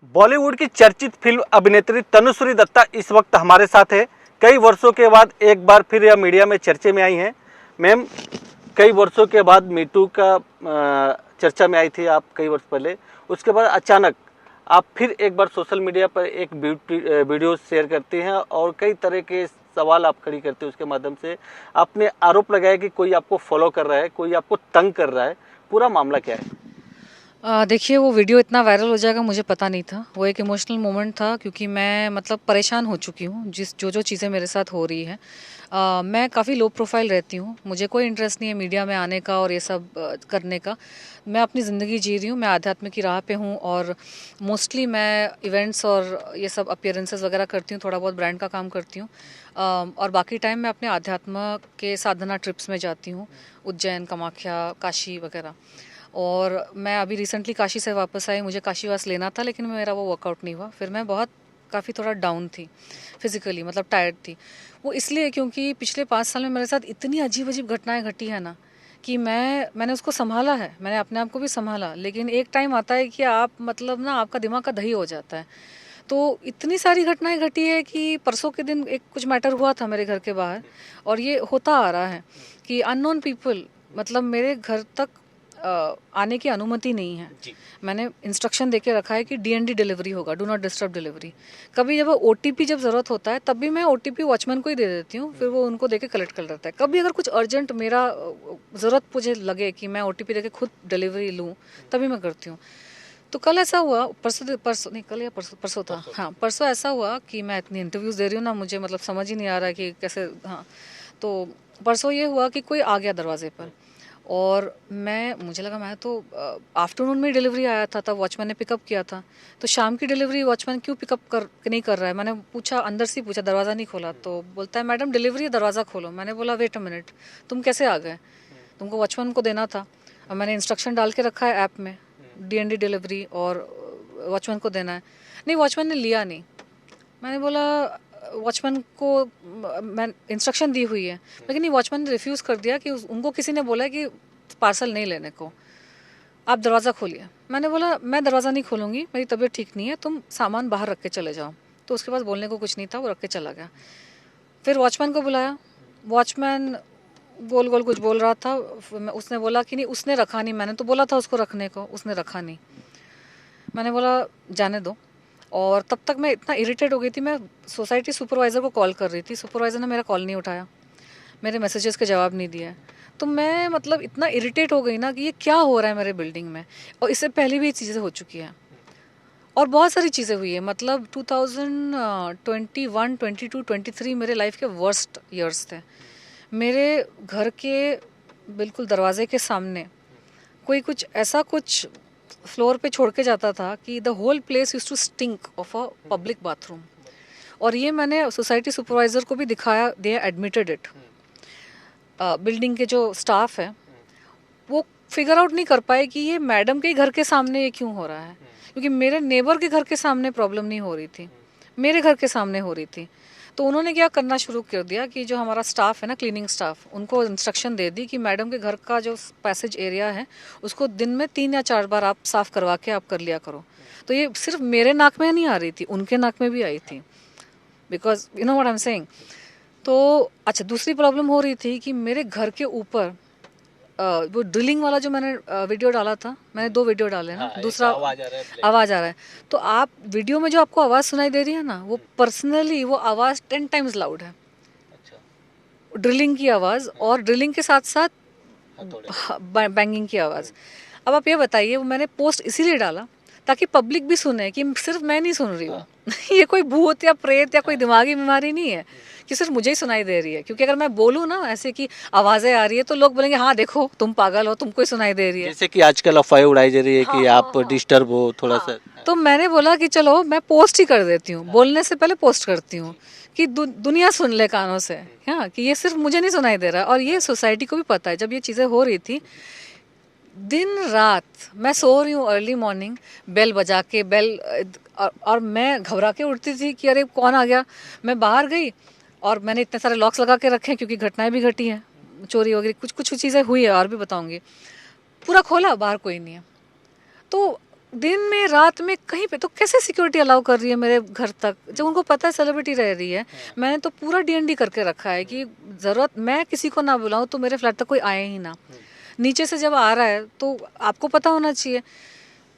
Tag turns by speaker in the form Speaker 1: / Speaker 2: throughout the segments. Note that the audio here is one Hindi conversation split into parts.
Speaker 1: बॉलीवुड की चर्चित फिल्म अभिनेत्री तनुश्री दत्ता इस वक्त हमारे साथ है। कई वर्षों के बाद एक बार फिर यह मीडिया में चर्चे में आई हैं। मैम, कई वर्षों के बाद मीटू का चर्चा में आई थी आप कई वर्ष पहले। उसके बाद अचानक आप फिर एक बार सोशल मीडिया पर एक वीडियो शेयर करती हैं और कई तरह के सवाल आप खड़ी करते हैं। उसके माध्यम से आपने आरोप लगाया कि कोई आपको फॉलो कर रहा है, कोई आपको तंग कर रहा है। पूरा मामला क्या है?
Speaker 2: देखिए, वो वीडियो इतना वायरल हो जाएगा मुझे पता नहीं था। वो एक इमोशनल मोमेंट था क्योंकि मैं मतलब परेशान हो चुकी हूँ जो चीज़ें मेरे साथ हो रही हैं। मैं काफ़ी लो प्रोफाइल रहती हूँ, मुझे कोई इंटरेस्ट नहीं है मीडिया में आने का और ये सब करने का। मैं अपनी ज़िंदगी जी रही हूँ, मैं आध्यात्म की राह पे हूँ और मोस्टली मैं इवेंट्स और ये सब अपीयरेंसेस वगैरह करती हूँ, थोड़ा बहुत ब्रांड का काम करती हूँ। और बाकी टाइम मैं अपने आध्यात्म के साधना ट्रिप्स में जाती हूँ, उज्जैन, कामाख्या, काशी वगैरह। और मैं अभी रिसेंटली काशी से वापस आई, मुझे काशीवास लेना था लेकिन मेरा वो वर्कआउट नहीं हुआ। फिर मैं बहुत काफ़ी थोड़ा डाउन थी फिज़िकली, मतलब टायर्ड थी। वो इसलिए क्योंकि पिछले 5 साल में मेरे साथ इतनी अजीब अजीब घटनाएं घटी है ना कि मैंने उसको संभाला है, मैंने अपने आप को भी संभाला। लेकिन एक टाइम आता है कि आप मतलब ना आपका दिमाग का दही हो जाता है। तो इतनी सारी घटनाएं घटी है कि परसों के दिन एक कुछ मैटर हुआ था मेरे घर के बाहर और ये होता आ रहा है कि अननोन पीपल मतलब मेरे घर तक आने की अनुमति नहीं है। मैंने इंस्ट्रक्शन देके रखा है कि डीएनडी डिलीवरी होगा, डू नॉट डिस्टर्ब डिलीवरी। कभी जब ओटीपी जब ज़रूरत होता है तब भी मैं ओटीपी वॉचमैन को ही दे देती हूँ, फिर वो उनको देके कलेक्ट कर लेता है। कभी अगर कुछ अर्जेंट मेरा ज़रूरत मुझे लगे कि मैं ओटीपी देके खुद डिलीवरी लूँ तभी मैं करती हूँ। तो कल ऐसा हुआ, परसों नहीं, कल या परसों था, हाँ परसों ऐसा हुआ कि मैं इतनी इंटरव्यूज़ दे रही हूँ ना, मुझे मतलब समझ ही नहीं आ रहा है कि कैसे। हाँ, तो परसों ये हुआ कि कोई आ गया दरवाजे पर और मुझे लगा मैं तो आफ्टरनून में डिलीवरी आया था, तब वॉचमैन ने पिकअप किया था। तो शाम की डिलीवरी वॉचमैन क्यों नहीं कर रहा है? मैंने पूछा, अंदर से पूछा, दरवाज़ा नहीं खोला तो बोलता है मैडम डिलीवरी है, दरवाज़ा खोलो। मैंने बोला वेट अ मिनट, तुम कैसे आ गए? तुमको वॉचमैन को देना था। और मैंने इंस्ट्रक्शन डाल के रखा है ऐप में, डीएनडी डिलीवरी और वॉचमैन को देना है। नहीं, वॉचमैन ने लिया नहीं। मैंने बोला वॉचमैन को मैं इंस्ट्रक्शन दी हुई है, लेकिन नहीं, वॉचमैन ने रिफ्यूज़ कर दिया कि उनको किसी ने बोला कि पार्सल नहीं लेने को, आप दरवाज़ा खोलिए। मैंने बोला मैं दरवाज़ा नहीं खोलूँगी, मेरी तबीयत ठीक नहीं है, तुम सामान बाहर रख के चले जाओ। तो उसके पास बोलने को कुछ नहीं था, वो रख के चला गया। फिर वॉचमैन को बुलाया, वॉचमैन गोल गोल कुछ बोल रहा था। उसने बोला कि नहीं उसने रखा नहीं, मैंने तो बोला था उसको रखने को, उसने रखा नहीं। मैंने बोला जाने दो। और तब तक मैं इतना इरिटेट हो गई थी, मैं सोसाइटी सुपरवाइज़र को कॉल कर रही थी, सुपरवाइज़र ने मेरा कॉल नहीं उठाया, मेरे मैसेजेस के जवाब नहीं दिया। तो मैं मतलब इतना इरिटेट हो गई ना कि ये क्या हो रहा है मेरे बिल्डिंग में। और इससे पहले भी ये चीज़ें हो चुकी हैं और बहुत सारी चीज़ें हुई है। मतलब 2021, 22, 23 मेरे लाइफ के वर्स्ट ईयर्स थे। मेरे घर के बिल्कुल दरवाजे के सामने कोई कुछ ऐसा कुछ फ्लोर पे छोड़ के जाता था कि the whole place used to stink of a public bathroom. और ये मैंने सोसाइटी सुपरवाइज़र को भी दिखाया, दे एडमिटेड इट। बिल्डिंग के जो स्टाफ है वो फिगर आउट नहीं कर पाए कि ये मैडम के घर के सामने ये क्यों हो रहा है, क्योंकि मेरे नेबर के घर के सामने प्रॉब्लम नहीं हो रही थी, मेरे घर के सामने हो रही थी। तो उन्होंने क्या करना शुरू कर दिया कि जो हमारा स्टाफ है ना, क्लीनिंग स्टाफ, उनको इंस्ट्रक्शन दे दी कि मैडम के घर का जो पैसेज एरिया है उसको दिन में 3 या 4 बार आप साफ करवा के आप कर लिया करो। तो ये सिर्फ मेरे नाक में नहीं आ रही थी, उनके नाक में भी आई थी, because you know what I am saying. तो अच्छा, दूसरी प्रॉब्लम हो रही थी कि मेरे घर के ऊपर वो ड्रिलिंग वाला जो मैंने वीडियो डाला था, मैंने 2 वीडियो डाले ना। हाँ, दूसरा आवाज़ आ रहा है। तो आप वीडियो में जो आपको आवाज़ सुनाई दे रही है ना, वो पर्सनली वो आवाज़ 10 टाइम्स लाउड है। अच्छा। ड्रिलिंग की आवाज़ और ड्रिलिंग के साथ साथ बैंगिंग की आवाज़। अब आप ये बताइए, वो मैंने पोस्ट इसीलिए डाला ताकि पब्लिक भी सुने कि सिर्फ मैं नहीं सुन रही हूँ। ये कोई भूत या प्रेत या कोई दिमागी बीमारी नहीं है कि सिर्फ मुझे ही सुनाई दे रही है। क्योंकि अगर मैं बोलूँ ना ऐसे कि आवाज़ें आ रही है तो लोग बोलेंगे हाँ देखो तुम पागल हो, तुमको ही सुनाई दे रही है।
Speaker 1: जैसे कि आजकल अफवाहें उड़ाई जा रही है कि आप डिस्टर्ब हो थोड़ा सा।
Speaker 2: तो मैंने बोला कि चलो मैं पोस्ट ही कर देती हूँ, बोलने से पहले पोस्ट करती हूँ कि दुनिया सुन ले कानों से, हाँ, कि ये सिर्फ मुझे नहीं सुनाई दे रहा। और ये सोसाइटी को भी पता है। जब ये चीज़ें हो रही थी, दिन रात मैं सो रही हूँ, अर्ली मॉर्निंग बेल बजा के और मैं घबरा के उठती थी कि अरे कौन आ गया। मैं बाहर गई और मैंने इतने सारे लॉक्स लगा के रखे हैं क्योंकि घटनाएं भी घटी हैं, चोरी वगैरह कुछ कुछ चीज़ें हुई है और भी बताऊंगी। पूरा खोला, बाहर कोई नहीं है। तो दिन में रात में कहीं पे तो कैसे सिक्योरिटी अलाउ कर रही है मेरे घर तक, जब उनको पता है सेलिब्रिटी रह रही है। मैंने तो पूरा डीएनडी करके रखा है कि ज़रूरत मैं किसी को ना बुलाऊं तो मेरे फ्लैट तक कोई आए ही ना। नीचे से जब आ रहा है तो आपको पता होना चाहिए।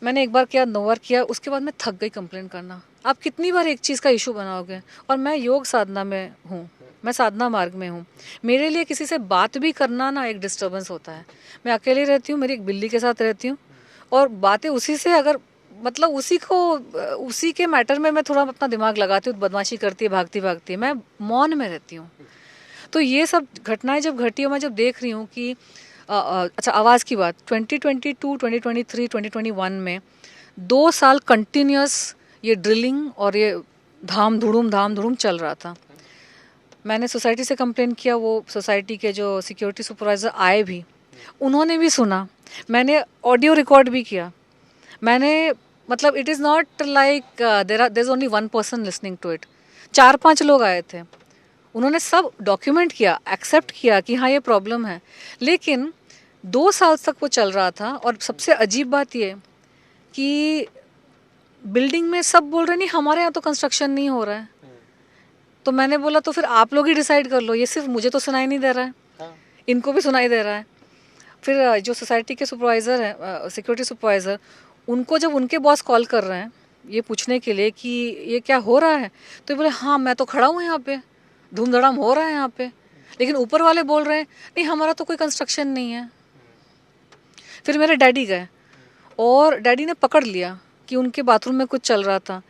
Speaker 2: मैंने एक बार किया, 9 बार किया, उसके बाद मैं थक गई कंप्लेन करना। आप कितनी बार एक चीज़ का इशू बनाओगे? और मैं योग साधना में हूँ, मैं साधना मार्ग में हूँ। मेरे लिए किसी से बात भी करना ना एक डिस्टर्बेंस होता है। मैं अकेली रहती हूँ, मेरी एक बिल्ली के साथ रहती हूँ, और बातें उसी से अगर मतलब उसी के मैटर में मैं थोड़ा अपना दिमाग लगाती हूँ, बदमाशी करती है, भागती भागती है, मैं मौन में रहती हूँ। तो ये सब घटनाएं जब घटी और मैं जब देख रही हूँ कि अच्छा आवाज़ की बात, 2022, 2023, 2021 में 2 साल कंटिन्यूस ये ड्रिलिंग और ये धाम धुड़ूम चल रहा था। मैंने सोसाइटी से कंप्लेन किया, वो सोसाइटी के जो सिक्योरिटी सुपरवाइज़र आए भी, उन्होंने भी सुना, मैंने ऑडियो रिकॉर्ड भी किया। मैंने मतलब it is not like there is only one person listening to it. 4-5 लोग आए थे, उन्होंने सब डॉक्यूमेंट किया, एक्सेप्ट किया कि हाँ ये प्रॉब्लम है। लेकिन 2 साल तक वो चल रहा था। और सबसे अजीब बात ये कि बिल्डिंग में सब बोल रहे नहीं हमारे यहाँ तो कंस्ट्रक्शन नहीं हो रहा है। तो मैंने बोला तो फिर आप लोग ही डिसाइड कर लो, ये सिर्फ मुझे तो सुनाई नहीं दे रहा है, इनको भी सुनाई दे रहा है। फिर जो सोसाइटी के सुपरवाइज़र हैं, सिक्योरिटी सुपरवाइज़र, उनको जब उनके बॉस कॉल कर रहे हैं ये पूछने के लिए कि ये क्या हो रहा है, तो बोले हाँ मैं तो खड़ा हूँ यहाँ पे, धूम धड़ाम हो रहा है यहाँ पे, लेकिन ऊपर वाले बोल रहे हैं नहीं हमारा तो कोई कंस्ट्रक्शन नहीं है। फिर मेरे डैडी गए और डैडी ने पकड़ लिया कि उनके बाथरूम में कुछ चल रहा था।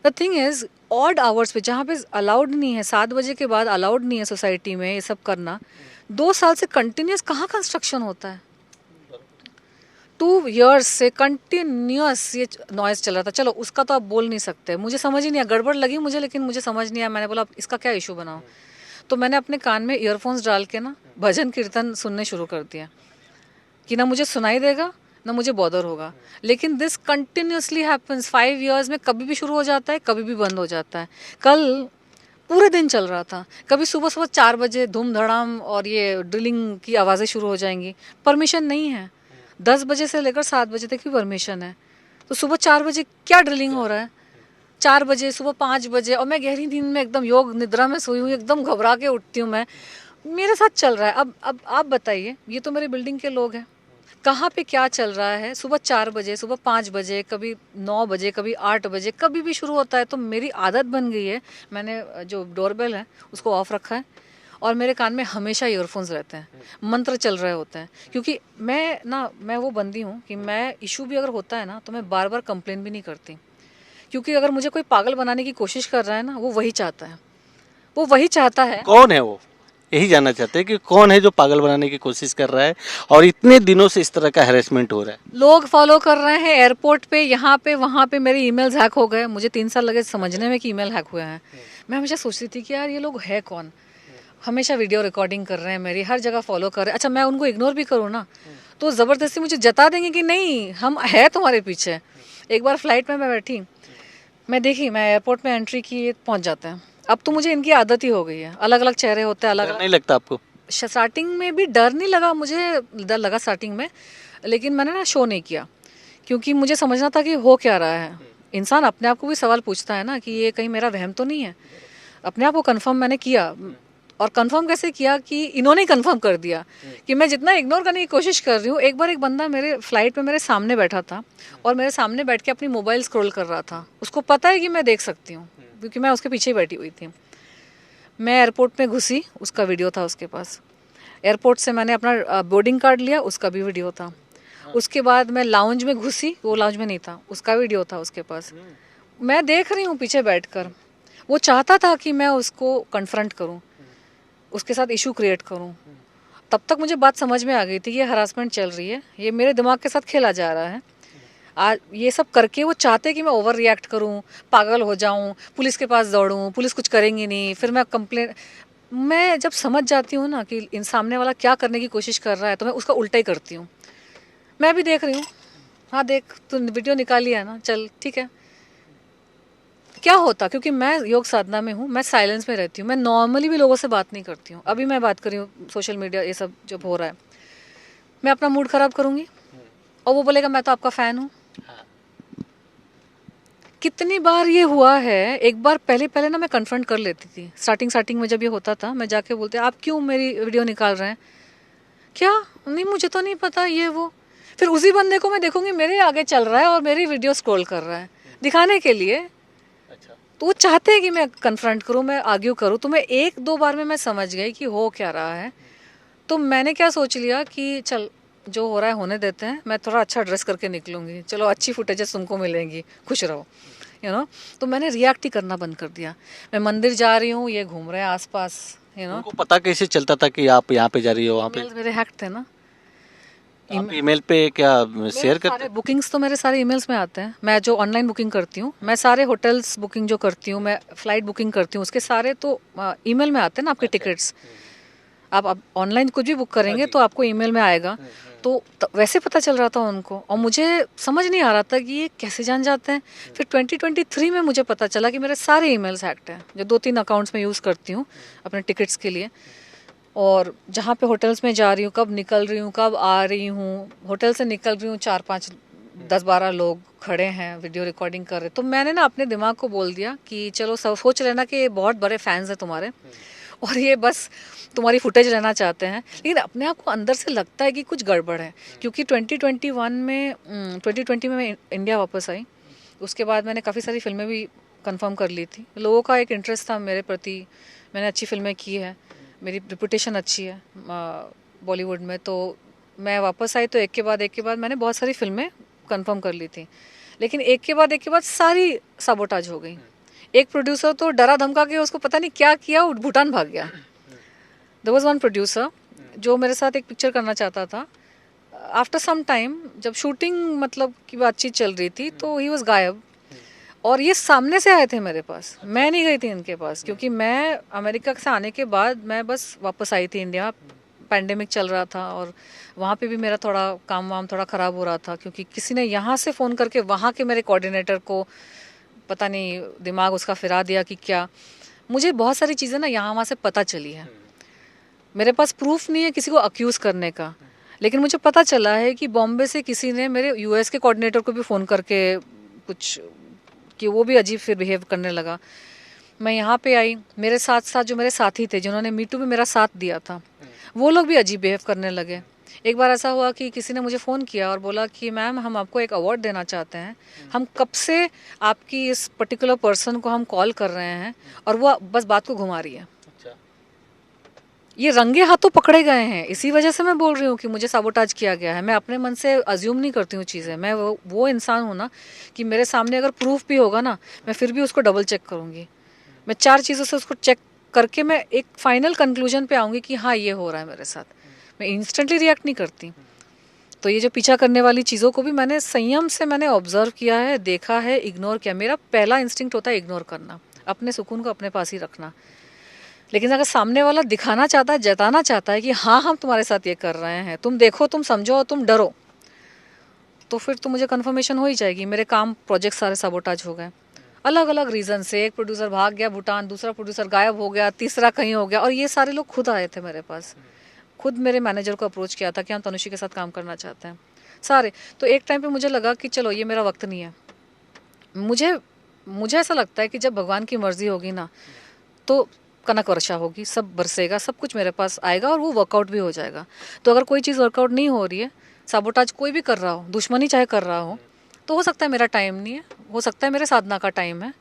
Speaker 2: The thing is odd hours पे जहाँ पे अलाउड नहीं है, 7 बजे के बाद अलाउड नहीं है सोसाइटी में ये सब करना, 2 साल से कंटिन्यूस कहाँ कंस्ट्रक्शन होता है? 2 years से कंटिन्यूस ये नॉइज़ चल रहा था। चलो उसका तो आप बोल नहीं सकते, मुझे समझ ही नहीं आया, गड़बड़ लगी मुझे, लेकिन मुझे समझ नहीं आया। मैंने बोला इसका क्या इशू बनाऊं? तो मैंने अपने कान में ईयरफोन्स डाल के ना भजन कीर्तन सुनने शुरू कर दिया कि ना मुझे सुनाई देगा ना मुझे बॉदर होगा। लेकिन दिस कंटिन्यूसली हैपन्स 5 years में, कभी भी शुरू हो जाता है, कभी भी बंद हो जाता है। कल पूरे दिन चल रहा था, कभी सुबह सुबह 4 बजे धूम धड़ाम और ये ड्रिलिंग की आवाज़ें शुरू हो जाएंगी, परमिशन नहीं है। 10 बजे से लेकर 7 बजे तक की परमिशन है, तो सुबह 4 बजे क्या ड्रिलिंग हो रहा है? 4 बजे, सुबह 5 बजे, और मैं गहरी नींद में एकदम योग निद्रा में सोई हूँ, एकदम घबरा के उठती हूँ मैं, मेरे साथ चल रहा है। अब आप बताइए, ये तो मेरे बिल्डिंग के लोग हैं, कहाँ पे क्या चल रहा है? सुबह 4 बजे, सुबह 5 बजे, कभी 9 बजे, कभी 8 बजे, कभी भी शुरू होता है। तो मेरी आदत बन गई है, मैंने जो डोरबेल है उसको ऑफ रखा है और मेरे कान में हमेशा ईयरफोन्स रहते हैं, मंत्र चल रहे होते हैं। क्योंकि मैं वो बंदी हूँ कि मैं इशू भी अगर होता है ना तो मैं बार बार कंप्लेन भी नहीं करती, क्योंकि अगर मुझे कोई पागल बनाने की कोशिश कर रहा है ना, वो वही चाहता है, वो वही चाहता है।
Speaker 1: कौन है वो? यही जानना चाहते हैं कि कौन है जो पागल बनाने की कोशिश कर रहा है और इतने दिनों से इस तरह का हैरेसमेंट हो रहा है।
Speaker 2: लोग फॉलो कर रहे हैं एयरपोर्ट पे, यहाँ पे, वहाँ पे। मेरे ईमेल्स हैक हो गए, मुझे 3 साल लगे समझने में कि ईमेल हैक हुए हैं। मैं हमेशा सोचती थी कि यार ये लोग है कौन, हमेशा वीडियो रिकॉर्डिंग कर रहे हैं मेरी, हर जगह फॉलो कर रहे हैं। अच्छा मैं उनको इग्नोर भी करूँ ना तो ज़बरदस्ती मुझे जता देंगे कि नहीं हम है तुम्हारे पीछे। एक बार फ्लाइट में मैं बैठी, मैं देखी, मैं एयरपोर्ट में एंट्री की, पहुँच जाते हैं। अब तो मुझे इनकी आदत ही हो गई है, अलग अलग चेहरे होते हैं, अलग
Speaker 1: डर
Speaker 2: अलग।
Speaker 1: नहीं लगता आपको?
Speaker 2: स्टार्टिंग में भी डर नहीं लगा मुझे, डर लगा स्टार्टिंग में, लेकिन मैंने ना शो नहीं किया, क्योंकि मुझे समझना था कि हो क्या रहा है। इंसान अपने आप को भी सवाल पूछता है ना कि ये कहीं मेरा वहम तो नहीं है। अपने आप को कंफर्म मैंने किया, और कंफर्म कैसे किया कि इन्होंने कंफर्म कर दिया कि मैं जितना इग्नोर करने की कोशिश कर रही हूँ। एक बार एक बंदा मेरे फ्लाइट में मेरे सामने बैठा था और मेरे सामने बैठ के अपनी मोबाइल स्क्रॉल कर रहा था। उसको पता है कि मैं देख सकती हूँ क्योंकि मैं उसके पीछे ही बैठी हुई थी। मैं एयरपोर्ट में घुसी, उसका वीडियो था उसके पास। एयरपोर्ट से मैंने अपना बोर्डिंग कार्ड लिया, उसका भी वीडियो था। उसके बाद मैं लाउंज में घुसी, वो लाउंज में नहीं था, उसका वीडियो था उसके पास। मैं देख रही हूँ पीछे बैठकर, वो चाहता था कि मैं उसको कन्फ्रंट करूँ, उसके साथ इशू क्रिएट करूँ। तब तक मुझे बात समझ में आ गई थी ये हरासमेंट चल रही है, ये मेरे दिमाग के साथ खेला जा रहा है। आज ये सब करके वो चाहते कि मैं ओवर रिएक्ट करूं, पागल हो जाऊं, पुलिस के पास दौड़ूं, पुलिस कुछ करेंगी नहीं, फिर मैं कंप्लेन। मैं जब समझ जाती हूँ ना कि इन सामने वाला क्या करने की कोशिश कर रहा है तो मैं उसका उल्टा ही करती हूँ। मैं भी देख रही हूँ, हाँ देख तू वीडियो निकाली है ना, चल ठीक है। क्या होता, क्योंकि मैं योग साधना में हूँ, मैं साइलेंस में रहती हूँ, मैं नॉर्मली भी लोगों से बात नहीं करती हूँ। अभी मैं बात कर रही हूँ, सोशल मीडिया ये सब जब हो रहा है, मैं अपना मूड ख़राब करूँगी और वो बोलेगा मैं तो आपका फ़ैन हूँ। कितनी बार ये हुआ है, एक बार पहले ना मैं कन्फ्रंट कर लेती थी। स्टार्टिंग में जब ये होता था, मैं जाके बोलते आप क्यों मेरी वीडियो निकाल रहे हैं? क्या? नहीं मुझे तो नहीं पता ये वो। फिर उसी बंदे को मैं देखूंगी मेरे आगे चल रहा है और मेरी वीडियो स्क्रॉल कर रहा है दिखाने के लिए।
Speaker 1: अच्छा।
Speaker 2: तो वो चाहते हैं कि मैं कन्फ्रंट करूं, मैं आर्ग्यू करूं। तो मैं एक दो बार में मैं समझ गई कि हो क्या रहा है। तो मैंने क्या सोच लिया कि चल जो हो रहा है होने देते हैं, मैं थोड़ा अच्छा ड्रेस करके निकलूंगी, चलो अच्छी फुटेजेस तुमको मिलेंगी, खुश रहो, यू नो। तो मैंने रिएक्ट ही करना बंद कर दिया। मैं मंदिर जा रही हूँ, ये घूम रहे हैं आसपास, यू नो।
Speaker 1: उनको पता कैसे चलता था कि आप यहाँ पे जा रही हो वहाँ पे?
Speaker 2: ईमेल मेरे हैक थे ना।
Speaker 1: आप ईमेल पे क्या शेयर करते?
Speaker 2: सारे बुकिंग्स तो मेरे सारे ईमेल्स में आते हैं। मैं जो ऑनलाइन बुकिंग करती हूँ, मैं सारे होटल्स बुकिंग जो करती हूँ, मैं फ्लाइट बुकिंग करती हूँ, उसके सारे तो ईमेल में आते हैं ना आपके टिकट्स। आप ऑनलाइन कुछ भी बुक करेंगे तो आपको ईमेल में आएगा। तो वैसे पता चल रहा था उनको, और मुझे समझ नहीं आ रहा था कि ये कैसे जान जाते हैं। फिर 2023 में मुझे पता चला कि मेरे सारे ईमेल्स हैक्ड हैं, जो 2-3 अकाउंट्स में यूज़ करती हूँ अपने टिकट्स के लिए। और जहाँ पे होटल्स में जा रही हूँ, कब निकल रही हूँ, कब आ रही हूँ, होटल से निकल रही हूँ, 4-5 10-12 लोग खड़े हैं वीडियो रिकॉर्डिंग कर रहे। तो मैंने ना अपने दिमाग को बोल दिया कि चलो सब सोच लेना कि ये बहुत बड़े फैंस हैं तुम्हारे और ये बस तुम्हारी फुटेज लेना चाहते हैं। लेकिन अपने आप को अंदर से लगता है कि कुछ गड़बड़ है। क्योंकि 2020 में मैं इंडिया वापस आई। उसके बाद मैंने काफ़ी सारी फिल्में भी कंफर्म कर ली थी। लोगों का एक इंटरेस्ट था मेरे प्रति, मैंने अच्छी फिल्में की है, मेरी रिपुटेशन अच्छी है बॉलीवुड में। तो मैं वापस आई तो एक के बाद मैंने बहुत सारी फिल्में कंफर्म कर ली थी। लेकिन एक के बाद सारी साबोटाज हो गई। एक प्रोड्यूसर तो डरा धमका के उसको पता नहीं क्या किया, वो भूटान भाग गया। देयर वाज वन प्रोड्यूसर जो मेरे साथ एक पिक्चर करना चाहता था। आफ्टर सम टाइम जब शूटिंग मतलब की बातचीत चल रही थी तो ही वाज गायब। और ये सामने से आए थे मेरे पास, मैं नहीं गई थी इनके पास। क्योंकि मैं अमेरिका से आने के बाद मैं बस वापस आई थी इंडिया। पैंडेमिक चल रहा था और वहाँ पे भी मेरा थोड़ा काम वाम थोड़ा ख़राब हो रहा था। क्योंकि किसी ने यहाँ से फ़ोन करके वहाँ के मेरे कोऑर्डिनेटर को पता नहीं दिमाग उसका फिरा दिया कि क्या। मुझे बहुत सारी चीज़ें ना यहाँ वहाँ से पता चली है। मेरे पास प्रूफ नहीं है किसी को अक्यूज़ करने का, लेकिन मुझे पता चला है कि बॉम्बे से किसी ने मेरे यूएस के कोऑर्डिनेटर को भी फ़ोन करके कुछ, कि वो भी अजीब फिर बिहेव करने लगा। मैं यहाँ पे आई, मेरे साथ साथ जो मेरे साथी थे जिन्होंने मीटू में मेरा साथ दिया था, वो लोग भी अजीब बिहेव करने लगे। एक बार ऐसा हुआ कि किसी ने मुझे फ़ोन किया और बोला कि मैम हम आपको एक अवार्ड देना चाहते हैं, हम कब से आपकी इस पर्टिकुलर पर्सन को हम कॉल कर रहे हैं और वो बस बात को घुमा रही है। ये रंगे हाथों पकड़े गए हैं। इसी वजह से मैं बोल रही हूँ कि मुझे साबोटाज किया गया है। मैं अपने मन से अज्यूम नहीं करती हूँ चीज़ें। मैं वो इंसान हूँ ना कि मेरे सामने अगर प्रूफ भी होगा ना, मैं फिर भी उसको डबल चेक करूँगी। मैं 4 चीज़ों से उसको चेक करके मैं एक फाइनल कंक्लूजन पे आऊँगी कि हाँ ये हो रहा है मेरे साथ। मैं इंस्टेंटली रिएक्ट नहीं करती। तो ये जो पीछा करने वाली चीज़ों को भी मैंने संयम से मैंने ऑब्जर्व किया है, देखा है, इग्नोर किया। मेरा पहला इंस्टिंक्ट होता है इग्नोर करना, अपने सुकून को अपने पास ही रखना। लेकिन अगर सामने वाला दिखाना चाहता है, जताना चाहता है कि हाँ हम तुम्हारे साथ ये कर रहे हैं, तुम देखो, तुम समझो और तुम डरो, तो फिर तो मुझे कन्फर्मेशन हो ही जाएगी। मेरे काम प्रोजेक्ट सारे साबोटाज हो गए अलग अलग रीज़न से। एक प्रोड्यूसर भाग गया भूटान, दूसरा प्रोड्यूसर गायब हो गया, तीसरा कहीं हो गया। और ये सारे लोग खुद आए थे मेरे पास, खुद मेरे मैनेजर को अप्रोच किया था कि हम तनुषी के साथ काम करना चाहते हैं सारे। तो एक टाइम पे मुझे लगा कि चलो ये मेरा वक्त नहीं है। मुझे ऐसा लगता है कि जब भगवान की मर्जी होगी ना तो कनक वर्षा होगी, सब बरसेगा, सब कुछ मेरे पास आएगा और वो वर्कआउट भी हो जाएगा। तो अगर कोई चीज़ वर्कआउट नहीं हो रही है, साबोटाज कोई भी कर रहा हो, दुश्मनी चाहे कर रहा हो, तो हो सकता है मेरा टाइम नहीं है, हो सकता है मेरे साधना का टाइम है,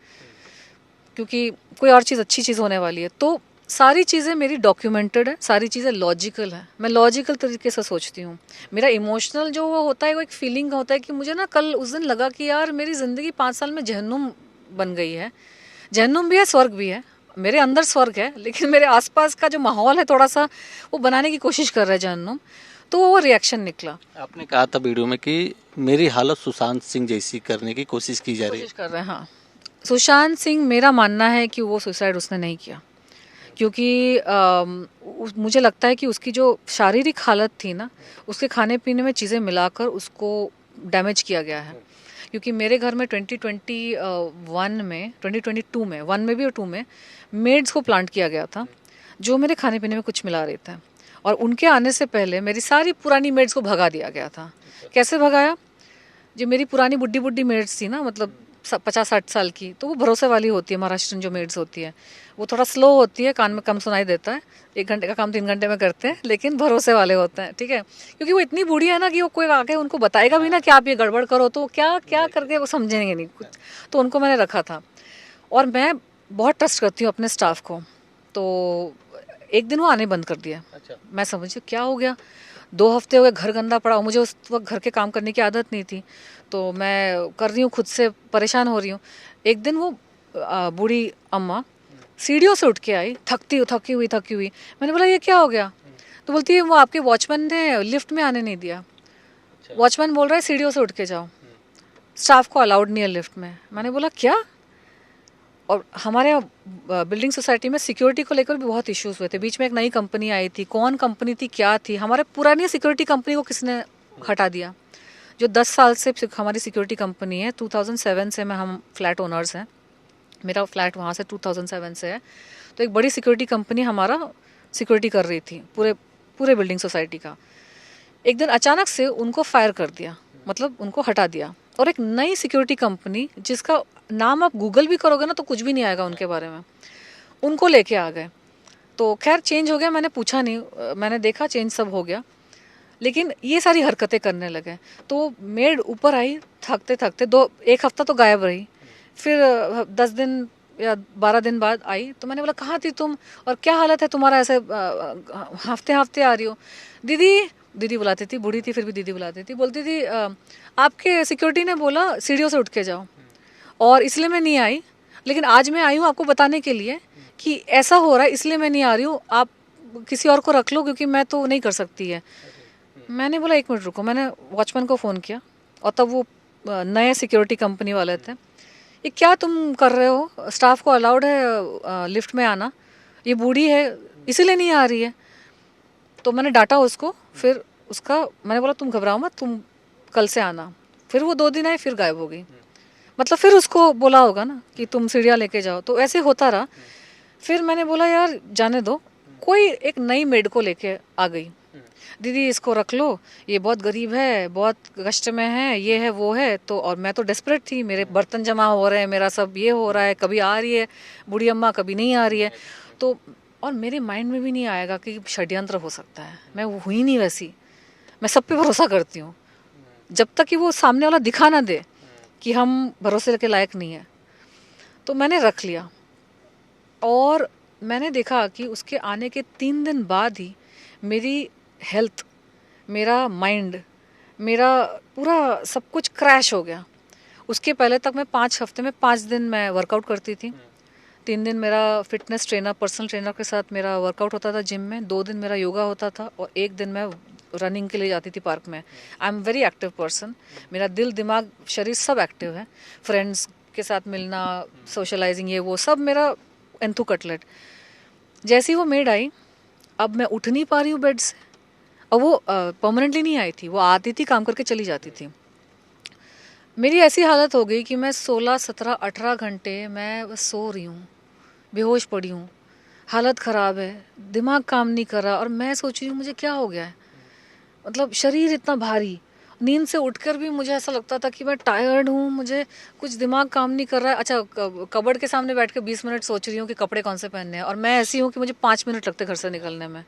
Speaker 2: क्योंकि कोई और चीज़ अच्छी चीज़ होने वाली है। तो सारी चीज़ें मेरी डॉक्यूमेंटेड है, सारी चीज़ें लॉजिकल है। मैं लॉजिकल तरीके से सोचती हूँ। मेरा इमोशनल जो वो होता है, वो एक फीलिंग होता है कि मुझे ना कल उस दिन लगा कि यार मेरी ज़िंदगी 5 साल में जहन्नुम बन गई है। जहन्नुम भी है, स्वर्ग भी है। मेरे अंदर स्वर्ग है, लेकिन मेरे आसपास का जो माहौल है थोड़ा सा वो बनाने की कोशिश कर रहा है जहन्नुम। तो वो रिएक्शन निकला।
Speaker 1: आपने कहा था वीडियो में कि मेरी हालत सुशांत सिंह जैसी करने की कोशिश की जा रही है।
Speaker 2: कोशिश कर रहे हैं, हाँ। सुशांत सिंह, मेरा मानना है कि वो सुसाइड उसने नहीं किया, क्योंकि मुझे लगता है कि उसकी जो शारीरिक हालत थी ना, उसके खाने पीने में चीज़ें मिलाकर उसको डैमेज किया गया है। क्योंकि मेरे घर में 2022 में 1 में भी और 2 में मेड्स को प्लांट किया गया था, जो मेरे खाने पीने में कुछ मिला रहे थे। और उनके आने से पहले मेरी सारी पुरानी मेड्स को भगा दिया गया था। कैसे भगाया? जो मेरी पुरानी बुड्ढी मेड्स थी ना, मतलब 50-60 साल की, तो वो भरोसे वाली होती है। महाराष्ट्रन जो मेड्स होती है वो थोड़ा स्लो होती है, कान में कम सुनाई देता है, 1 घंटे का काम 3 घंटे में करते हैं, लेकिन भरोसे वाले होते हैं, ठीक है। क्योंकि वो इतनी बूढ़ी है ना कि वो कोई आके उनको बताएगा भी ना कि आप ये गड़बड़ करो तो क्या क्या करके वो समझेंगे नहीं कुछ। तो उनको मैंने रखा था और मैं बहुत ट्रस्ट करती हूँ अपने स्टाफ को। तो एक दिन वो आने बंद कर दिया।
Speaker 1: अच्छा।
Speaker 2: मैं समझी क्या हो गया, 2 हफ्ते हो गए, घर गंदा पड़ा। मुझे उस वक्त घर के काम करने की आदत नहीं थी, तो मैं कर रही हूँ, खुद से परेशान हो रही हूँ। एक दिन वो बूढ़ी अम्मा सीढ़ियों से उठ के आई, थकी हुई। मैंने बोला ये क्या हो गया? तो बोलती है वो आपके वॉचमैन ने लिफ्ट में आने नहीं दिया। वॉचमैन बोल रहा है सीढ़ियों से उठ के जाओ, स्टाफ को अलाउड नहीं है लिफ्ट में। मैंने बोला क्या? और हमारे यहाँ बिल्डिंग सोसाइटी में सिक्योरिटी को लेकर भी बहुत इश्यूज हुए थे। बीच में एक नई कंपनी आई थी, कौन कंपनी थी क्या थी, हमारे पुरानी सिक्योरिटी कंपनी को किसने हटा दिया। जो 10 साल से हमारी सिक्योरिटी कंपनी है, 2007 से मैं हम फ्लैट ओनर्स हैं, मेरा फ्लैट वहाँ से 2007 से है। तो एक बड़ी सिक्योरिटी कंपनी हमारा सिक्योरिटी कर रही थी पूरे पूरे बिल्डिंग सोसाइटी का। एक दिन अचानक से उनको फायर कर दिया, मतलब उनको हटा दिया। और एक नई सिक्योरिटी कंपनी जिसका नाम आप गूगल भी करोगे ना तो कुछ भी नहीं आएगा उनके बारे में, उनको लेके आ गए। तो खैर चेंज हो गया, मैंने पूछा नहीं, मैंने देखा चेंज सब हो गया, लेकिन ये सारी हरकतें करने लगे। तो मेड ऊपर आई थकते थकते, 1 हफ्ता तो गायब रही। फिर 10 दिन या 12 दिन बाद आई, तो मैंने बोला कहाँ थी तुम और क्या हालत है तुम्हारा, ऐसे हफ्ते हफ्ते आ रही हो। दीदी बुलाती थी, बूढ़ी थी फिर भी दीदी बुलाती थी। बोलती थी आपके सिक्योरिटी ने बोला सीढ़ियों से उठ के जाओ, और इसलिए मैं नहीं आई, लेकिन आज मैं आई हूँ आपको बताने के लिए कि ऐसा हो रहा है, इसलिए मैं नहीं आ रही हूँ, आप किसी और को रख लो क्योंकि मैं तो नहीं कर सकती है। मैंने बोला 1 मिनट रुको, मैंने वॉचमैन को फ़ोन किया, और तब वो नए सिक्योरिटी कंपनी वाले थे। ये क्या तुम कर रहे हो, स्टाफ को अलाउड है लिफ्ट में आना, ये बूढ़ी है इसीलिए नहीं आ रही है। तो मैंने डांटा उसको, फिर उसका मैंने बोला तुम घबराओ मत, तुम कल से आना। फिर वो 2 दिन आई, फिर गायब हो गई। मतलब फिर उसको बोला होगा ना कि तुम सीढ़ियाँ लेके जाओ, तो ऐसे होता रहा। फिर मैंने बोला यार जाने दो, कोई एक नई मेड को लेके आ गई, दीदी इसको रख लो, ये बहुत गरीब है, बहुत कष्ट में है, ये है वो है। तो और मैं तो डेस्परेट थी, मेरे बर्तन जमा हो रहे हैं, मेरा सब ये हो रहा है, कभी आ रही है बूढ़ी अम्मा कभी नहीं आ रही है। तो और मेरे माइंड में भी नहीं आएगा कि षड्यंत्र हो सकता है, मैं वो हुई नहीं वैसी, मैं सब पे भरोसा करती हूँ जब तक कि वो सामने वाला दिखा ना दे कि हम भरोसे के लायक नहीं है। तो मैंने रख लिया, और मैंने देखा कि उसके आने के 3 दिन बाद ही मेरी हेल्थ, मेरा माइंड, मेरा पूरा सब कुछ क्रैश हो गया। उसके पहले तक मैं 5 हफ्ते में 5 दिन मैं वर्कआउट करती थी। 3 दिन मेरा फिटनेस ट्रेनर, पर्सनल ट्रेनर के साथ मेरा वर्कआउट होता था जिम में, 2 दिन मेरा योगा होता था, और 1 दिन मैं रनिंग के लिए जाती थी पार्क में। I am very active person, मेरा दिल दिमाग शरीर सब एक्टिव है। फ्रेंड्स के साथ मिलना, सोशलाइजिंग, ये वो सब मेरा एंथू कटलेट। जैसी वो मेड आई, अब मैं उठ नहीं पा रही हूँ बेड से। और वो परमानेंटली नहीं आई थी, वो आती थी काम करके चली जाती थी। मेरी ऐसी हालत हो गई कि मैं 16, 17, 18 घंटे मैं बस सो रही हूँ, बेहोश पड़ी हूँ, हालत ख़राब है, दिमाग काम नहीं कर रहा, और मैं सोच रही हूँ मुझे क्या हो गया है। मतलब शरीर इतना भारी, नींद से उठकर भी मुझे ऐसा लगता था कि मैं टायर्ड हूँ, मुझे कुछ दिमाग काम नहीं कर रहा है। अच्छा, कबर्ड के सामने बैठ के 20 मिनट सोच रही हूँ कि कपड़े कौन से पहनने हैं, और मैं ऐसी हूँ कि मुझे 5 मिनट लगते घर से निकलने में।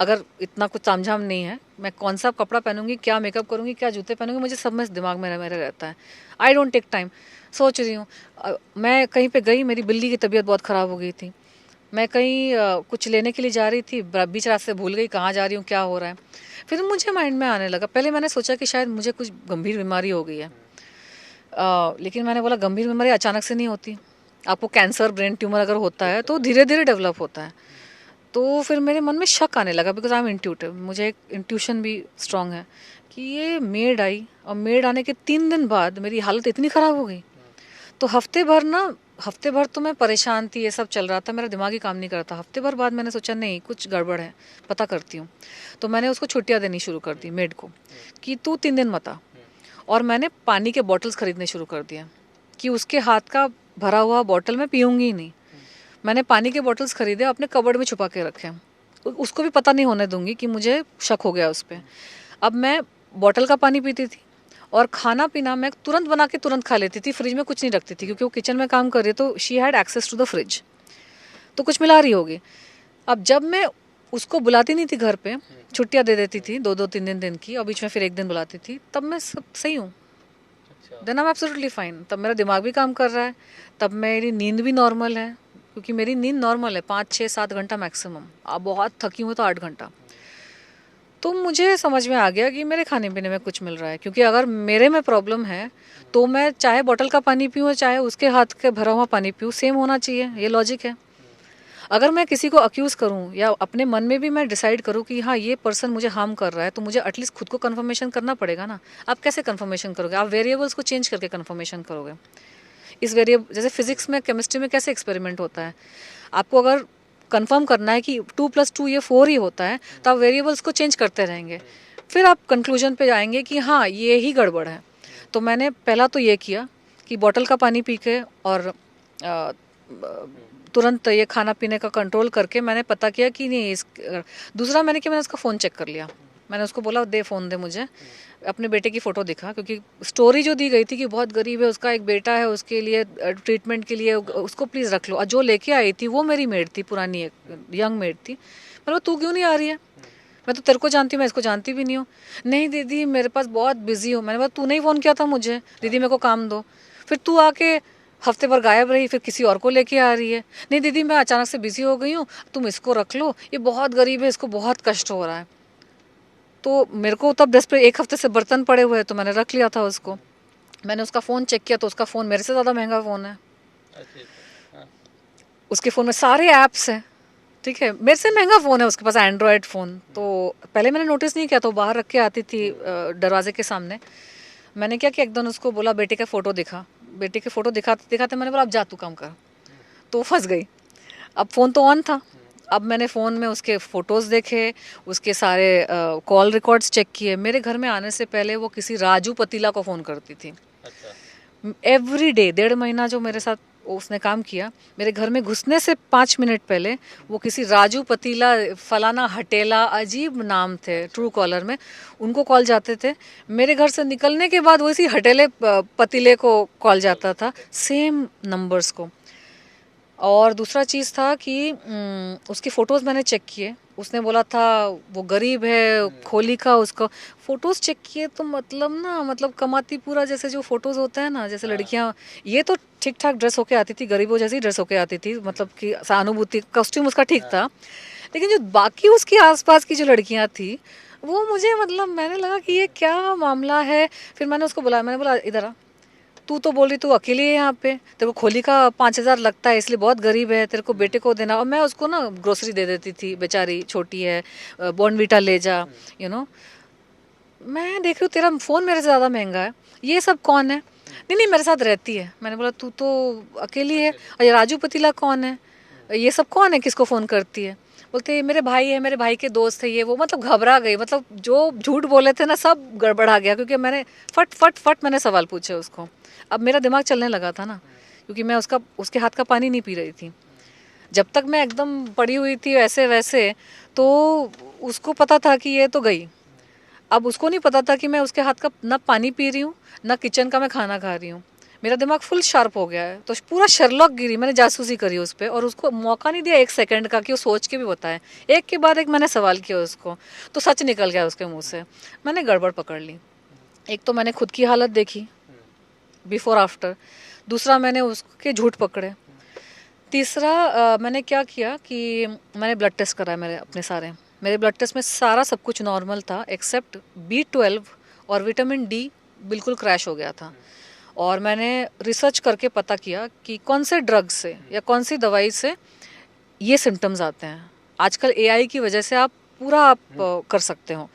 Speaker 2: अगर इतना कुछ तामझाम नहीं है, मैं कौन सा कपड़ा पहनूंगी, क्या मेकअप करूंगी, क्या जूते पहनूंगी, मुझे सब में दिमाग में मेरे रहता है। I don't take time. सोच रही हूँ मैं कहीं पे गई, मेरी बिल्ली की तबीयत बहुत ख़राब हो गई थी, मैं कहीं कुछ लेने के लिए जा रही थी, बीच रास्ते भूल गई कहाँ जा रही हूँ, क्या हो रहा है। फिर मुझे माइंड में आने लगा, पहले मैंने सोचा कि शायद मुझे कुछ गंभीर बीमारी हो गई है, लेकिन मैंने बोला गंभीर बीमारी अचानक से नहीं होती। आपको कैंसर, ब्रेन ट्यूमर अगर होता है तो धीरे धीरे डेवलप होता है। तो फिर मेरे मन में शक आने लगा, बिकॉज आई एम इंट्यूटिव, मुझे एक इंट्यूशन भी स्ट्रांग है, कि ये मेड आई, और मेड आने के 3 दिन बाद मेरी हालत इतनी ख़राब हो गई। तो हफ्ते भर तो मैं परेशान थी, ये सब चल रहा था, मेरा दिमाग ही काम नहीं करता। हफ्ते भर बाद मैंने सोचा नहीं, कुछ गड़बड़ है, पता करती हूँ। तो मैंने उसको छुट्टियाँ देनी शुरू कर दी, मेड को, कि तू 3 दिन मत आ। और मैंने पानी के बॉटल्स खरीदने शुरू कर दिया कि उसके हाथ का भरा हुआ बॉटल मैं पीऊँगी ही नहीं। मैंने पानी के बॉटल्स खरीदे, अपने कबर्ड में छुपा के रखे, उसको भी पता नहीं होने दूंगी कि मुझे शक हो गया उस पर। अब मैं बॉटल का पानी पीती थी, और खाना पीना मैं तुरंत बना के तुरंत खा लेती थी, फ्रिज में कुछ नहीं रखती थी क्योंकि वो किचन में काम कर रही है, तो she had access to the fridge, तो कुछ मिला रही होगी। अब जब मैं उसको बुलाती नहीं थी घर पे, छुट्टियां दे देती थी 2-2 3 दिन की, और बीच में फिर 1 दिन बुलाती थी, तब मैं सब सही हूँ, then I am absolutely fine. तब मेरा दिमाग भी काम कर रहा है, तब मेरी नींद भी नॉर्मल है, क्योंकि मेरी नींद नॉर्मल है 5-6-7 घंटा मैक्सिमम, अब बहुत थकी हूँ तो 8 घंटा। तो मुझे समझ में आ गया कि मेरे खाने पीने में कुछ मिल रहा है, क्योंकि अगर मेरे में प्रॉब्लम है तो मैं चाहे बॉटल का पानी पीऊँ चाहे उसके हाथ के भरा हुआ पानी पीऊँ, सेम होना चाहिए, ये लॉजिक है। अगर मैं किसी को अक्यूज़ करूं या अपने मन में भी मैं डिसाइड करूं कि हाँ ये पर्सन मुझे हार्म कर रहा है, तो मुझे एटलीस्ट खुद को कन्फर्मेशन करना पड़ेगा ना। आप कैसे कन्फर्मेशन करोगे? आप वेरिएबल्स को चेंज करके कन्फर्मेशन करोगे। इस वेरिएबल जैसे फिजिक्स में, केमिस्ट्री में कैसे एक्सपेरिमेंट होता है, आपको अगर कंफर्म करना है कि 2+2 ये 4 ही होता है, तो आप वेरिएबल्स को चेंज करते रहेंगे, फिर आप कंक्लूजन पे जाएंगे कि हाँ ये ही गड़बड़ है। तो मैंने पहला तो ये किया कि बॉटल का पानी पी के और तुरंत ये खाना पीने का कंट्रोल करके मैंने पता किया कि नहीं दूसरा मैंने किया, मैंने उसका फ़ोन चेक कर लिया। मैंने उसको बोला दे फ़ोन दे मुझे, अपने बेटे की फ़ोटो दिखा, क्योंकि स्टोरी जो दी गई थी कि बहुत गरीब है, उसका एक बेटा है, उसके लिए ट्रीटमेंट के लिए उसको प्लीज़ रख लो। और जो लेके आई थी वो मेरी मेड थी, पुरानी एक यंग मेड थी। मैंने बोला तू क्यों नहीं आ रही है, मैं तो तेरे को जानती हूँ, मैं इसको जानती भी नहीं हूँ। नहीं दीदी मेरे पास बहुत बिजी हूँ। मैंने बोला तू नहीं फ़ोन किया था मुझे, दीदी मेरे को काम दो, फिर तू आके हफ्ते भर गायब रही, फिर किसी और को लेके आ रही है। नहीं दीदी मैं अचानक से बिजी हो गई हूँ, तुम इसको रख लो, ये बहुत गरीब है, इसको बहुत कष्ट हो रहा है। तो मेरे को तब 1 हफ्ते से बर्तन पड़े हुए हैं, तो मैंने रख लिया था उसको। मैंने उसका फ़ोन चेक किया तो उसका फ़ोन मेरे से ज़्यादा महंगा फ़ोन है। उसके फ़ोन में सारे ऐप्स हैं, ठीक है, मेरे से महंगा फ़ोन है, उसके पास एंड्रॉयड फ़ोन। तो पहले मैंने नोटिस नहीं किया, तो बाहर रख के आती थी दरवाजे के सामने। मैंने क्या कि एकदम उसको बोला बेटे का फ़ोटो दिखा, बेटे के फ़ोटो दिखाते दिखाते मैंने बोला अब जा तू काम कर, तो फंस गई। अब फ़ोन तो ऑन था, अब मैंने फ़ोन में उसके फ़ोटोज़ देखे, उसके सारे कॉल रिकॉर्ड्स चेक किए। मेरे घर में आने से पहले वो किसी राजू पतीला को फ़ोन करती थी एवरी डे। 1.5 महीना जो मेरे साथ उसने काम किया, मेरे घर में घुसने से 5 मिनट पहले वो किसी राजू पतीला, फलाना हटेला, अजीब नाम थे ट्रू कॉलर में, उनको कॉल जाते थे। मेरे घर से निकलने के बाद वो इसी हटेले पतीले को कॉल जाता था, सेम नंबर्स को। और दूसरा चीज़ था कि उसकी फ़ोटोज़ मैंने चेक किए, उसने बोला था वो गरीब है, खोली का उसका फ़ोटोज़ चेक किए, तो मतलब कमाती पूरा जैसे जो फ़ोटोज़ होते हैं ना, जैसे लड़कियां, ये तो ठीक ठाक ड्रेस होके आती थी, गरीबों जैसी ड्रेस होके आती थी, मतलब कि सहानुभूति, कॉस्ट्यूम उसका ठीक था। लेकिन जो बाकी उसके आसपास की जो लड़कियां थी, वो मुझे मैंने लगा कि ये क्या मामला है। फिर मैंने उसको बुलाया, मैंने बोला इधर आ, तू तो बोल रही तू अकेली है यहाँ पे, तेरे को खोली का 5,000 लगता है, इसलिए बहुत गरीब है, तेरे को बेटे को देना। और मैं उसको ना ग्रोसरी दे देती थी, बेचारी छोटी है, बॉर्नवीटा ले जा, मैं देख रही हूँ तेरा फ़ोन मेरे से ज़्यादा महंगा है, ये सब कौन है? नहीं नहीं मेरे साथ रहती है। मैंने बोला तू तो अकेली है, और ये राजू पतीला कौन है, ये सब कौन है, किसको फ़ोन करती है? बोलते ये मेरे भाई है, मेरे भाई के दोस्त है, ये वो। घबरा गई, जो झूठ बोले थे ना सब गड़बड़ा गया, क्योंकि मैंने फट फट फट मैंने सवाल पूछे उसको। अब मेरा दिमाग चलने लगा था ना, क्योंकि मैं उसके हाथ का पानी नहीं पी रही थी। जब तक मैं एकदम पड़ी हुई थी ऐसे वैसे, तो उसको पता था कि ये तो गई। अब उसको नहीं पता था कि मैं उसके हाथ का ना पानी पी रही हूँ, ना किचन का मैं खाना खा रही हूँ। मेरा दिमाग फुल शार्प हो गया है, तो पूरा शर्लॉक गिरी, मैंने जासूसी करी उस पर, और उसको मौका नहीं दिया 1 सेकंड का कि वो सोच के भी बताए। एक के बाद एक मैंने सवाल किया उसको, तो सच निकल गया उसके मुंह से। मैंने गड़बड़ पकड़ ली। एक तो मैंने खुद की हालत देखी बिफोर आफ्टर, दूसरा मैंने उसके झूठ पकड़े, तीसरा मैंने क्या किया कि मैंने ब्लड टेस्ट कराया मेरे ब्लड टेस्ट में सारा सब कुछ नॉर्मल था, एक्सेप्ट B12 और विटामिन डी बिल्कुल क्रैश हो गया था। और मैंने रिसर्च करके पता किया कि कौन से ड्रग से या कौन सी दवाई से ये सिम्टम्स आते हैं। आजकल AI की वजह से आप पूरा कर सकते हो।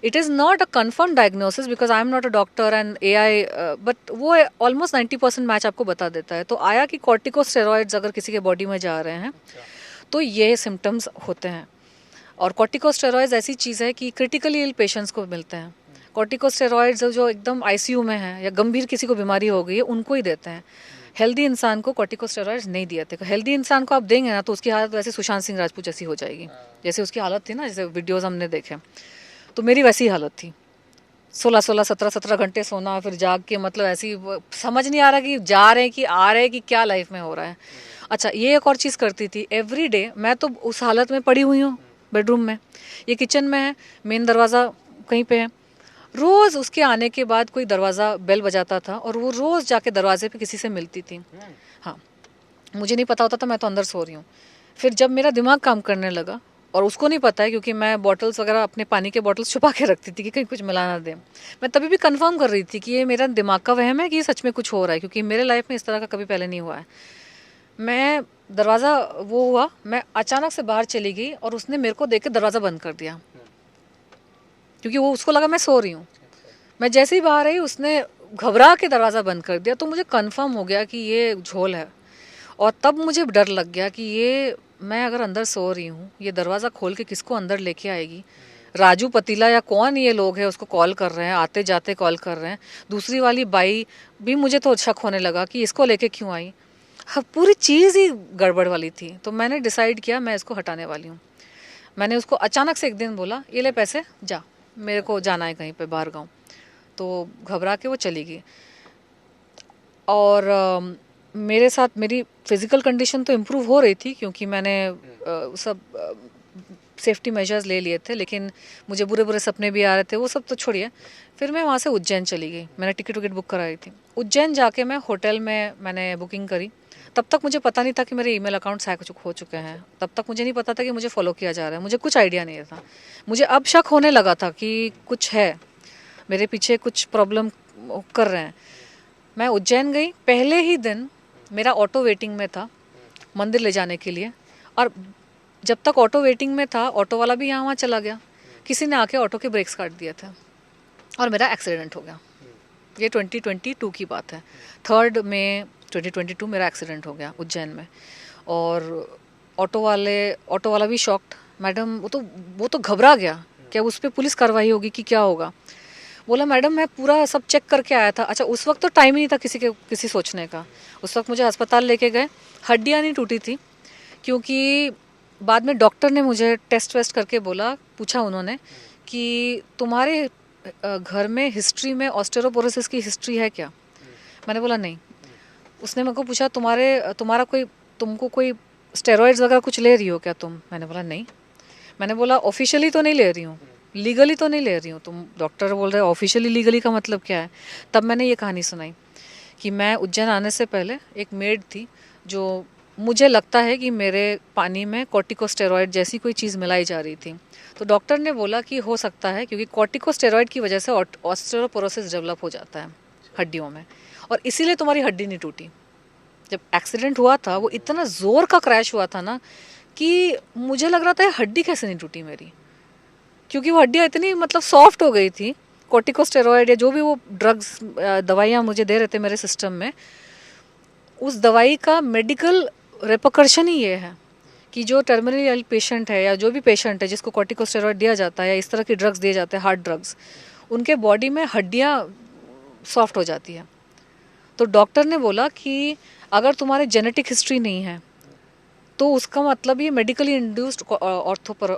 Speaker 2: It is not a confirm diagnosis because I am not a doctor and AI, but वो ऑलमोस्ट 90% मैच आपको बता देता है। तो आया कि कॉर्टिकोस्टेरॉइड्स अगर किसी के बॉडी में जा रहे हैं तो ये सिम्टम्स होते हैं। और कॉर्टिकोस्टेरॉइड्स ऐसी चीज़ है कि क्रिटिकली इल पेशेंट्स को मिलते हैं। कॉर्टिकोस्टेरॉइड्स जो एकदम ICU में है या गंभीर किसी को बीमारी हो गई है उनको ही देते हैं। हेल्दी इंसान को कॉर्टिकोस्टेरॉइड्स नहीं दिए थे। हेल्दी इंसान को आप देंगे ना तो उसकी हालत वैसे सुशांत सिंह राजपूत जैसी हो जाएगी, जैसे उसकी हालत थी ना, जैसे वीडियोस हमने देखे, तो मेरी वैसी हालत थी। 16-16, 17-17 घंटे सोना, फिर जाग के मतलब ऐसी समझ नहीं आ रहा कि जा रहे हैं कि आ रहे हैं कि क्या लाइफ में हो रहा है। अच्छा, ये एक और चीज़ करती थी एवरी डे, मैं तो उस हालत में पड़ी हुई हूँ बेडरूम में, ये किचन में है, मेन दरवाज़ा कहीं पे है। रोज़ उसके आने के बाद कोई दरवाज़ा बेल बजाता था और वो रोज़ जाके दरवाजे पे किसी से मिलती थी। हाँ, मुझे नहीं पता होता था, मैं तो अंदर सो रही हूँ। फिर जब मेरा दिमाग काम करने लगा, और उसको नहीं पता है क्योंकि मैं बॉटल्स वगैरह अपने पानी के बॉटल्स छुपा के रखती थी कि कहीं कुछ मिला ना दे। मैं तभी भी कंफर्म कर रही थी कि ये मेरा दिमाग का वहम है कि ये सच में कुछ हो रहा है, क्योंकि मेरे लाइफ में इस तरह का कभी पहले नहीं हुआ है। मैं दरवाज़ा वो हुआ, मैं अचानक से बाहर चली गई और उसने मेरे को देख के दरवाज़ा बंद कर दिया, क्योंकि वो उसको लगा मैं सो रही हूँ। मैं जैसे ही बाहर आई उसने घबरा के दरवाज़ा बंद कर दिया, तो मुझे कंफर्म हो गया कि ये झोल है। और तब मुझे डर लग गया कि ये मैं अगर अंदर सो रही हूँ, ये दरवाज़ा खोल के किसको अंदर लेके आएगी, राजू पतीला या कौन ये लोग हैं उसको कॉल कर रहे हैं, आते जाते कॉल कर रहे हैं। दूसरी वाली बाई भी मुझे तो शक होने लगा कि इसको लेके क्यों आई। हाँ, पूरी चीज़ ही गड़बड़ वाली थी। तो मैंने डिसाइड किया मैं इसको हटाने वाली हूँ। मैंने उसको अचानक से एक दिन बोला, ये ले पैसे, जा, मेरे को जाना है कहीं पे बाहर गाँव। तो घबरा के वो चली गई। और मेरे साथ मेरी फिज़िकल कंडीशन तो इम्प्रूव हो रही थी, क्योंकि मैंने सब सेफ्टी मेजर्स ले लिए थे, लेकिन मुझे बुरे बुरे सपने भी आ रहे थे, वो सब तो छोड़िए। फिर मैं वहाँ से उज्जैन चली गई, मैंने टिकट विकट बुक कराई थी। उज्जैन जाके मैं होटल में मैंने बुकिंग करी। तब तक मुझे पता नहीं था कि मेरे ईमेल अकाउंट्स हैक हो चुके हैं, तब तक मुझे नहीं पता था कि मुझे फॉलो किया जा रहा है, मुझे कुछ आइडिया नहीं था। मुझे अब शक होने लगा था कि कुछ है, मेरे पीछे कुछ प्रॉब्लम कर रहे हैं। मैं उज्जैन गई, पहले ही दिन मेरा ऑटो वेटिंग में था मंदिर ले जाने के लिए, और जब तक ऑटो वेटिंग में था ऑटो वाला भी यहाँ वहाँ चला गया, किसी ने आके ऑटो के ब्रेक्स काट दिए थे और मेरा एक्सीडेंट हो गया। ये 2022 की बात है, 3 मई 2022 मेरा एक्सीडेंट हो गया उज्जैन में। और ऑटो वाला भी शॉक्ड, मैडम वो तो घबरा गया, क्या उस पर पुलिस कार्रवाई होगी कि क्या होगा। बोला मैडम मैं पूरा सब चेक करके आया था। अच्छा, उस वक्त तो टाइम ही नहीं था किसी सोचने का। उस वक्त मुझे अस्पताल लेके गए, हड्डियाँ नहीं टूटी थी, क्योंकि बाद में डॉक्टर ने मुझे टेस्ट वेस्ट करके पूछा उन्होंने कि तुम्हारे घर में हिस्ट्री में ऑस्टियोपोरोसिस की हिस्ट्री है क्या। मैंने बोला नहीं। उसने मेरे को पूछा तुमको कोई स्टेरॉइड्स वगैरह कुछ ले रही हो क्या तुम। मैंने बोला नहीं। मैंने बोला ऑफिशियली तो नहीं ले रही हूँ, लीगली तो नहीं ले रही हूँ। तुम डॉक्टर बोल रहे हो ऑफिशियली लीगली का मतलब क्या है। तब मैंने ये कहानी सुनाई कि मैं उज्जैन आने से पहले एक मेड थी जो मुझे लगता है कि मेरे पानी में कॉर्टिकोस्टेरॉइड जैसी कोई चीज़ मिलाई जा रही थी। तो डॉक्टर ने बोला कि हो सकता है क्योंकि कॉर्टिकोस्टेरॉइड की वजह से ऑस्टियोपोरोसिस डेवलप हो जाता है हड्डियों में, और इसीलिए तुम्हारी हड्डी नहीं टूटी। जब एक्सीडेंट हुआ था वो इतना ज़ोर का क्रैश हुआ था ना कि मुझे लग रहा था हड्डी कैसे नहीं टूटी मेरी, क्योंकि वो हड्डियाँ इतनी मतलब सॉफ्ट हो गई थी। कॉर्टिकोस्टेरॉइड या जो भी वो ड्रग्स दवाइयाँ मुझे दे रहे थे मेरे सिस्टम में, उस दवाई का मेडिकल रेपरकशन ही ये है कि जो टर्मिनल पेशेंट है या जो भी पेशेंट है जिसको कॉर्टिकोस्टेरॉइड दिया जाता है या इस तरह के ड्रग्स दिए जाते हैं, हार्ड ड्रग्स, उनके बॉडी में हड्डियाँ सॉफ्ट हो जाती है। तो डॉक्टर ने बोला कि अगर तुम्हारे जेनेटिक हिस्ट्री नहीं है तो उसका मतलब ये मेडिकली इंड्यूस्ड ऑर्थोपर।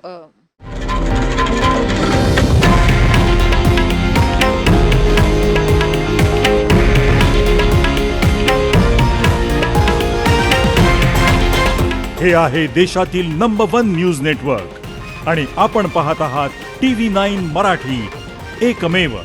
Speaker 3: हे आहे देशातील नंबर 1 न्यूज नेटवर्क आणि आपण पाहत आहात TV9 मराठी, एकमेव.